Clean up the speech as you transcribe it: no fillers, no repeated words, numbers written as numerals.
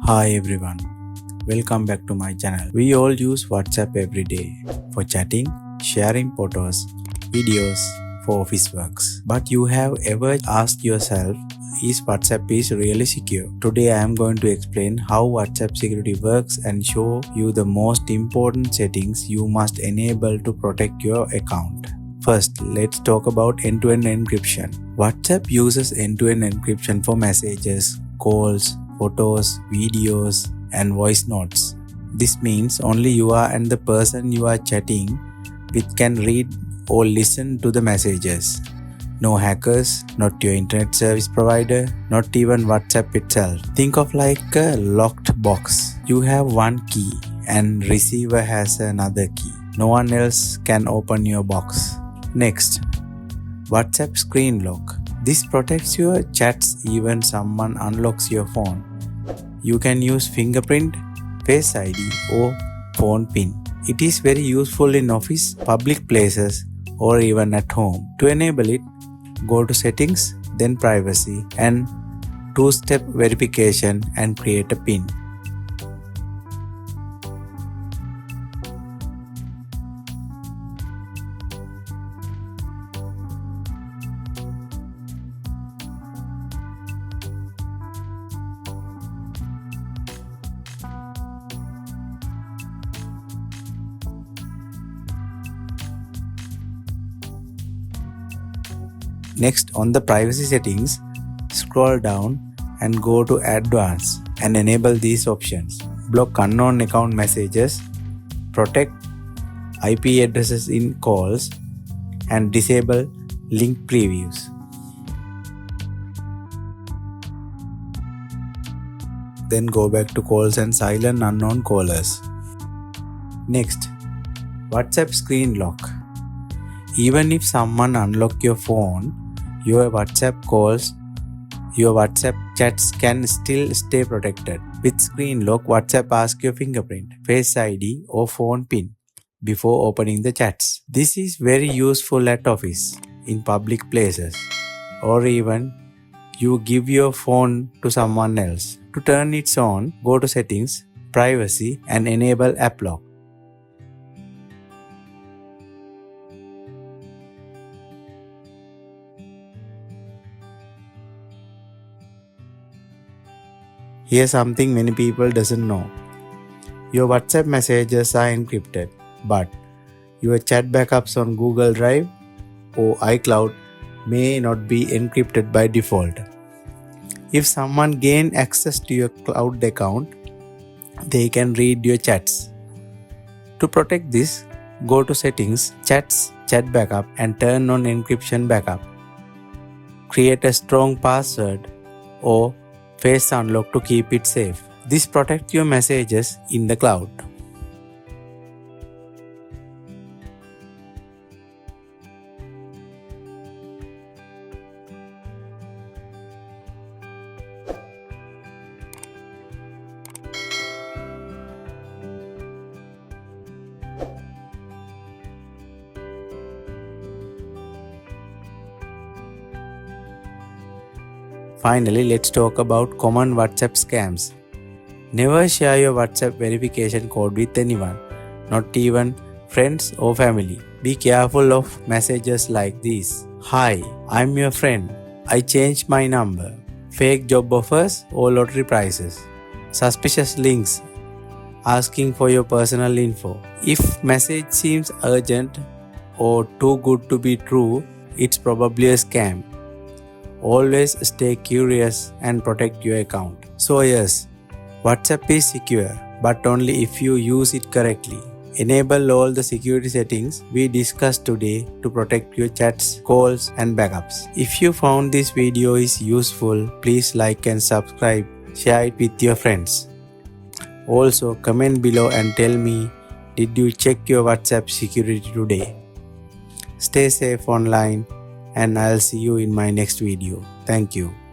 Hi everyone, welcome back to my channel. We all use WhatsApp every day for chatting, sharing photos, videos, for office works. But you have ever asked yourself, is WhatsApp really secure? Today I am going to explain how WhatsApp security works and show you the most important settings you must enable to protect your account. First, let's talk about end-to-end encryption. WhatsApp uses end-to-end encryption for messages, calls, photos, videos, and voice notes. This means only you and the person you are chatting with can read or listen to the messages. No hackers, not your internet service provider, not even WhatsApp itself. Think of like a locked box. You have one key and receiver has another key. No one else can open your box. Next, WhatsApp screen lock. This protects your chats even someone unlocks your phone. You can use fingerprint, Face ID or phone PIN. It is very useful in office, public places or even at home. To enable it, go to settings, then privacy and two-step verification and create a PIN. Next, on the privacy settings, scroll down and go to Advanced and enable these options. Block unknown account messages, protect IP addresses in calls, and disable link previews. Then go back to calls and silent unknown callers. Next, WhatsApp screen lock. Even if someone unlocks your phone, your WhatsApp calls, your WhatsApp chats can still stay protected. With screen lock, WhatsApp asks your fingerprint, Face ID or phone PIN before opening the chats. This is very useful at office, in public places, or even you give your phone to someone else. To turn it on, go to settings, privacy and enable app lock. Here's something many people doesn't know. Your WhatsApp messages are encrypted, but your chat backups on Google Drive or iCloud may not be encrypted by default. If someone gains access to your cloud account, they can read your chats. To protect this, go to Settings, Chats, Chat Backup and turn on Encryption Backup. Create a strong password or face unlock to keep it safe. This protects your messages in the cloud. Finally, let's talk about common WhatsApp scams. Never share your WhatsApp verification code with anyone, not even friends or family. Be careful of messages like these. Hi, I'm your friend. I changed my number. Fake job offers or lottery prizes. Suspicious links asking for your personal info. If message seems urgent or too good to be true, it's probably a scam. Always stay curious and protect your account. So yes, WhatsApp is secure, but only if you use it correctly. Enable all the security settings we discussed today to protect your chats, calls and backups. If you found this video is useful, please like and subscribe. Share it with your friends. Also, comment below and tell me, did you check your WhatsApp security today? Stay safe online. And I'll see you in my next video. Thank you.